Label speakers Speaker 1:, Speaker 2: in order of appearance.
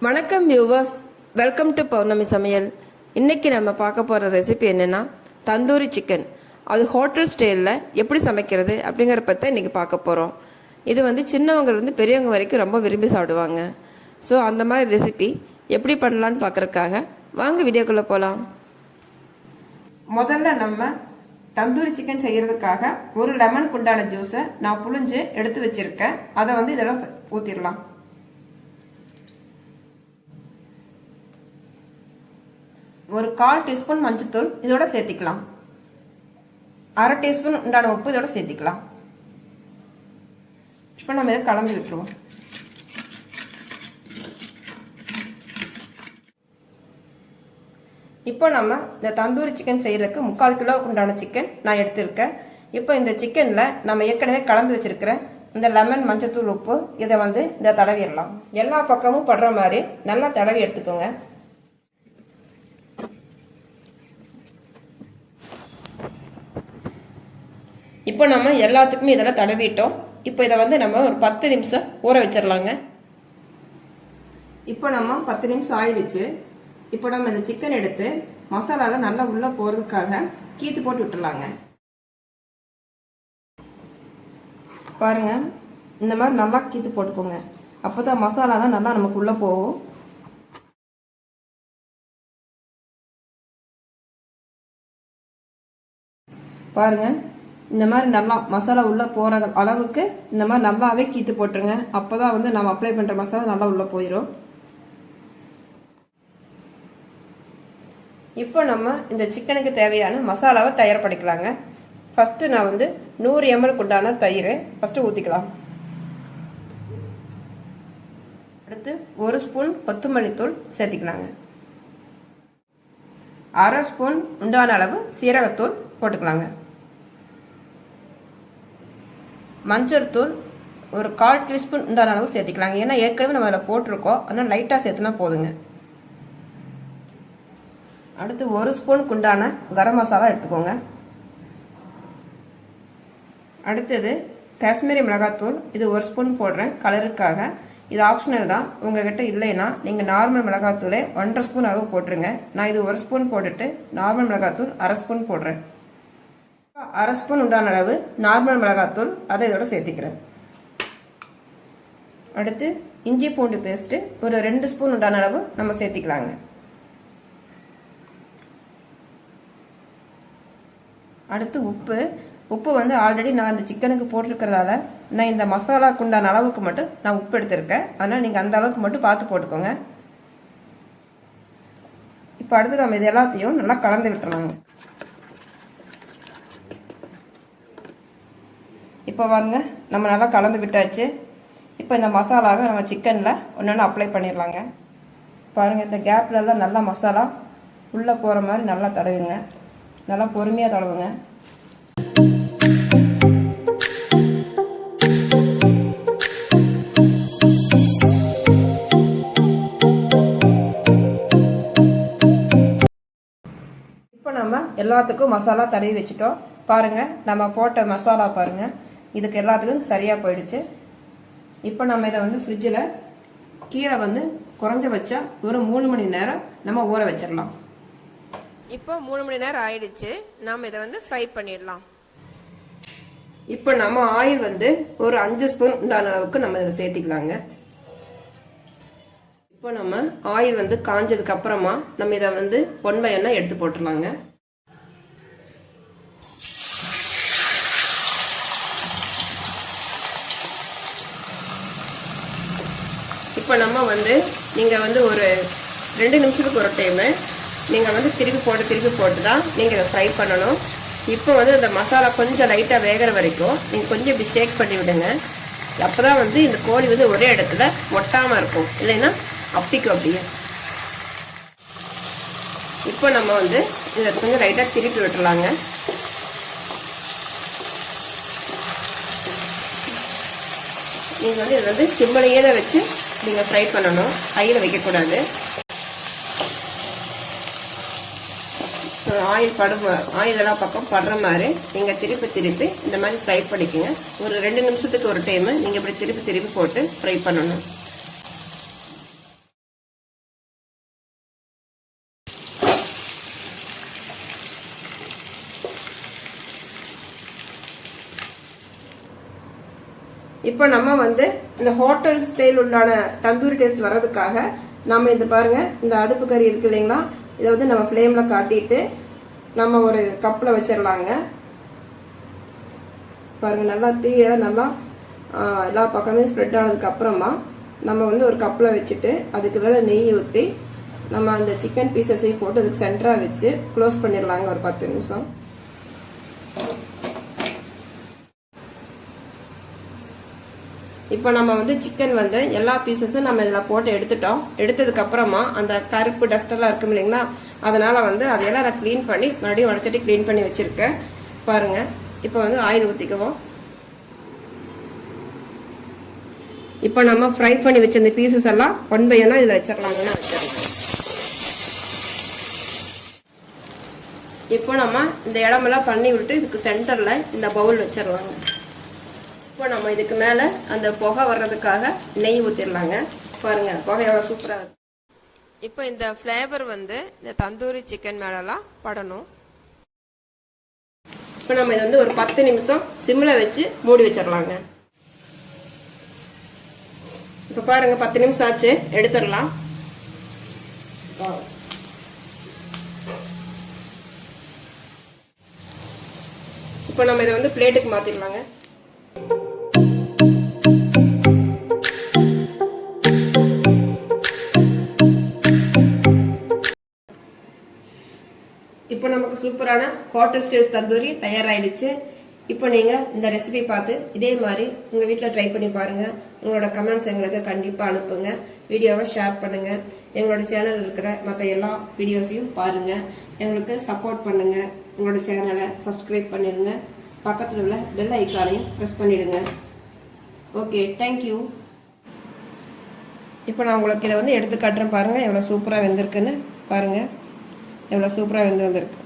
Speaker 1: வணக்கம் viewers, welcome to பௌர்ணமி சமையல். இன்றைக்கி நம்ம பார்க்க போகிற ரெசிபி என்னென்னா தந்தூரி சிக்கன். அது ஹோட்டல் ஸ்டைலில் எப்படி சமைக்கிறது அப்படிங்கிற பற்றி இன்றைக்கி பார்க்க போகிறோம். இது வந்து சின்னவங்க பெரியவங்க வரைக்கும் ரொம்ப விரும்பி சாப்பிடுவாங்க. ஸோ அந்த மாதிரி ரெசிபி எப்படி பண்ணலான்னு பார்க்குறதுக்காக வாங்க வீடியோக்குள்ளே போகலாம். முதல்ல நம்ம தந்தூரி சிக்கன் செய்கிறதுக்காக ஒரு லெமனுக்கு உண்டான ஜூஸை நான் புழிஞ்சு எடுத்து வச்சுருக்கேன். அதை வந்து இதெல்லாம் ஊற்றிடலாம். ஒரு 1/4 டீஸ்பூன் மஞ்சத்தூள் இதோட சேர்த்திக்கலாம். 1/2 டீஸ்பூன் உண்டான உப்பு இதோட சேர்த்திக்கலாம். இப்போ நம்ம இதை கலந்து விட்டுருவோம். இப்போ நம்ம இந்த தந்தூரி சிக்கன் செய்யறதுக்கு 3/4 கிலோ உண்டான சிக்கன் நான் எடுத்திருக்கேன். இப்போ இந்த சிக்கன்ல நம்ம ஏற்கனவே கலந்து வச்சிருக்கிற இந்த லெமன், மஞ்சத்தூள், உப்பு இதை வந்து இந்த தடவிடலாம். எல்லா பக்கமும் படுற மாதிரி நல்லா தடவி எடுத்துக்கோங்க. இப்போ நம்ம எல்லாத்துக்குமே இதெல்லாம் தடவிட்டோம். இப்போ இதை வந்து நம்ம ஒரு 10 நிமிஷம் ஊற வச்சிடலாங்க. இப்போ நம்ம 10 நிமிஷம் ஆயிடுச்சு. இப்போ நம்ம இந்த சிக்கன் எடுத்து மசாலால நல்லா உள்ள போறதுக்காக கீத்து போட்டு விட்டுலாங்க. பாருங்க, இந்த மாதிரி நல்லா கீத்து போட்டுக்கோங்க. அப்பதான் மசாலாலாம் நல்லா நமக்கு உள்ள போகும். பாருங்க, இந்த மாதிரி நல்லா மசாலா உள்ள போற அளவுக்கு இந்த மாதிரி நல்லாவே கீத்து போட்டுருங்க. அப்பதான் வந்து நம்ம அப்ளை பண்ற மசாலா நல்லா உள்ள போயிடும். இப்போ நம்ம இந்த சிக்கனுக்கு தேவையான மசாலாவை தயார் பண்ணிக்கலாங்க. ஃபர்ஸ்ட் நான் வந்து 100 ml உண்டான தயிர் ஃபர்ஸ்ட் ஊத்திக்கலாம். அடுத்து 1 ஸ்பூன் கொத்தமல்லி தூள் சேர்த்திக்கலாங்க. 1/2 ஸ்பூன் உண்டான அளவு சீரகத்தூள் போட்டுக்கலாங்க. மஞ்சள் தூள் ஒரு 1/4 டீஸ்பூன் உண்டான அளவு சேர்த்திக்கலாங்க. ஏன்னா ஏற்கனவே நம்ம அதில் போட்டிருக்கோம், அதனால் லைட்டாக சேர்த்துனா போதுங்க. அடுத்து 1 ஸ்பூனுக்கு உண்டான கரம் மசாலா எடுத்துக்கோங்க. அடுத்தது காஷ்மீரி மிளகாத்தூள், இது 1 ஸ்பூன் போடுறேன் கலருக்காக. இது ஆப்ஷனல் தான், உங்ககிட்ட இல்லைன்னா நீங்கள் நார்மல் மிளகாத்தூளே 1/2 ஸ்பூன் அளவு போட்டுருங்க. நான் இது 1 ஸ்பூன் போட்டுட்டு நார்மல் மிளகாத்தூள் 1/2 ஸ்பூன் போடுறேன். 1/2 ஸ்பூன் உண்டான அளவு நார்மல் மிளகாத்தூள் அதை இதோட சேர்த்திக்கிறேன். அடுத்து இஞ்சி பூண்டு பேஸ்ட் ஒரு 2 ஸ்பூன் உண்டான அளவு நம்ம சேர்த்திக்கலாங்க. அடுத்து உப்பு வந்து ஆல்ரெடி நான் இந்த சிக்கனுக்கு போட்டிருக்கிறதால நான் இந்த மசாலாக்கு உண்டான அளவுக்கு மட்டும் நான் உப்பு எடுத்திருக்கேன். அதனால நீங்க அந்த அளவுக்கு மட்டும் பார்த்து போட்டுக்கோங்க. இப்போ அடுத்து நம்ம இது எல்லாத்தையும் நல்லா கலந்து விட்டுறலாங்க. இப்போ வாங்க, நம்ம நல்லா கலந்து விட்டாச்சு. இப்போ இந்த மசாலாவை நம்ம சிக்கனில் ஒன்று அப்ளை பண்ணிடலாங்க. பாருங்கள், இந்த கேப்லலாம் நல்லா மசாலா உள்ளே போகிற மாதிரி நல்லா தடவுங்க. நல்லா பொறுமையாக தடவுங்க. இப்போ நம்ம எல்லாத்துக்கும் மசாலா தடவி வச்சுட்டோம். பாருங்கள், நம்ம போட்ட மசாலா பாருங்கள், இதுக்கு எல்லாத்துக்கும் சரியாக போயிடுச்சு. இப்போ நம்ம இதை வந்து ஃப்ரிட்ஜில் கீழே வந்து குறைஞ்சபட்சம் ஒரு 3 மணி நேரம் நம்ம ஊற வச்சிடலாம். இப்போ 3 மணி நேரம் ஆயிடுச்சு. நாம் இதை வந்து ஃப்ரை பண்ணிடலாம். இப்போ நம்ம ஆயில் வந்து ஒரு 5 ஸ்பூன் உண்டான அளவுக்கு நம்ம இதில் சேர்த்திக்கலாங்க. இப்போ நம்ம ஆயில் வந்து காஞ்சதுக்கு அப்புறமா நம்ம இதை வந்து 1 by 1 எடுத்து போட்டுடலாங்க. இப்போ நம்ம வந்து நீங்கள் வந்து ஒரு 2 நிமிஷத்துக்கு ஒரு டைமு நீங்கள் வந்து திருப்பி போட்டு தான் நீங்கள் இதை ஃப்ரை பண்ணணும். இப்போ வந்து இந்த மசாலா கொஞ்சம் லைட்டாக வேகிற வரைக்கும் நீங்கள் கொஞ்சம் இப்படி ஷேக் பண்ணி விடுங்க. அப்போ தான் வந்து இந்த கோழி வந்து ஒரே இடத்துல ஒட்டாமல் இருக்கும், இல்லைன்னா அப்பிக்கும் அப்படியே. இப்போ நம்ம வந்து இதை கொஞ்சம் லைட்டாக திருப்பி விட்டுலாங்க. நீங்கள் வந்து இதை வந்து சிம்மிலேயே தான் வச்சு நீங்கள் ஃப்ரை பண்ணணும், கையில் வைக்கக்கூடாது. ஆயில் எல்லாம் பக்கம் படுற மாதிரி நீங்கள் திருப்பி இந்த மாதிரி ஃப்ரை பண்ணிக்கோங்க. ஒரு 2 நிமிஷத்துக்கு ஒரு டைமு நீங்கள் இப்படி திருப்பி போட்டு ஃப்ரை பண்ணணும். இப்போ நம்ம வந்து இந்த ஹோட்டல் ஸ்டைல் உண்டான தந்தூரி டேஸ்ட் வர்றதுக்காக நம்ம இந்த பாருங்க இந்த அடுப்பு கறி இருக்கு இல்லைங்களா, இதை வந்து நம்ம ஃப்ளேம்ல காட்டிட்டு நம்ம ஒரு கப்ல வச்சிடலாங்க. பாருங்க நல்லா தீய நல்லா எல்லா பக்கமே ஸ்ப்ரெட் ஆனதுக்கு அப்புறமா நம்ம வந்து ஒரு கப்ல வச்சுட்டு அதுக்கு மேல நெய் ஊற்றி நம்ம அந்த சிக்கன் பீசஸையும் போட்டு அதுக்கு சென்டரா வச்சு க்ளோஸ் பண்ணிடலாங்க ஒரு 10 நிமிஷம். இப்போ நம்ம வந்து சிக்கன் வந்து எல்லா பீசஸும் நம்ம இதில் போட்டு எடுத்துட்டோம். எடுத்ததுக்கு அப்புறமா அந்த கருப்பு டஸ்ட் எல்லாம் இருக்கும் இல்லைங்களா, அதனால வந்து அதையெல்லாம் நான் க்ளீன் பண்ணி மறுபடியும் உடச்சிட்டு க்ளீன் பண்ணி வச்சிருக்கேன். பாருங்க இப்போ வந்து ஆயில் ஊற்றிக்குவோம். இப்போ நம்ம ஃப்ரை பண்ணி வச்ச இந்த பீசஸ் எல்லாம் 1 by 1 இதில் வச்சிடலாங்கன்னா வச்சிடலாம். இப்போ நம்ம இந்த இடமெல்லாம் பண்ணி விட்டு இதுக்கு சென்டர்ல இந்த பவுல் வச்சிடலாங்க. இப்போ நம்ம இதுக்கு மேல அந்த புகை வர்றதுக்காக நெய் ஊத்திடலாங்க. பாருங்க புகை எவ்வளவு சூப்பரா இருக்கு. இப்போ இந்த ஃப்ளேவர் வந்து இந்த தந்தூரி சிக்கன் மேலலாம் படணும். இப்போ நம்ம இதை வந்து ஒரு 10 நிமிஷம் சிம்ல வச்சு மூடி வச்சிடலாங்க. இப்போ பாருங்க 10 நிமிஷம் ஆச்சு, எடுத்துடலாம். இப்போ நம்ம இதை வந்து பிளேட்டுக்கு மாத்திடலாங்க. இப்போ நமக்கு சூப்பரான ஹோட்டல் ஸ்டைல் தந்தூரி தயாராயிடுச்சு. இப்போ நீங்க இந்த ரெசிபி பார்த்து இதே மாதிரி உங்க வீட்டில் ட்ரை பண்ணி பாருங்க. உங்களோட கமெண்ட்ஸ் எங்களுக்கு கண்டிப்பா அனுப்புங்க. வீடியோவை ஷேர் பண்ணுங்க. எங்களோட சேனல் இருக்கிற மற்ற எல்லா வீடியோஸையும் பாருங்க. எங்களுக்கு சப்போர்ட் பண்ணுங்க. உங்களோட சேனலை சப்ஸ்கிரைப் பண்ணிடுங்க. பக்கத்தில் உள்ள பெல் ஐக்கானையும் ப்ரெஸ் பண்ணிடுங்க. Okay, thank you. இப்போ நான் உங்களுக்கு இதை வந்து எடுத்து காட்டுறேன். பாருங்க எவ்வளோ சூப்பராக வெந்திருக்குன்னு. பாருங்க எவ்வளோ சூப்பராக வந்திருக்கு.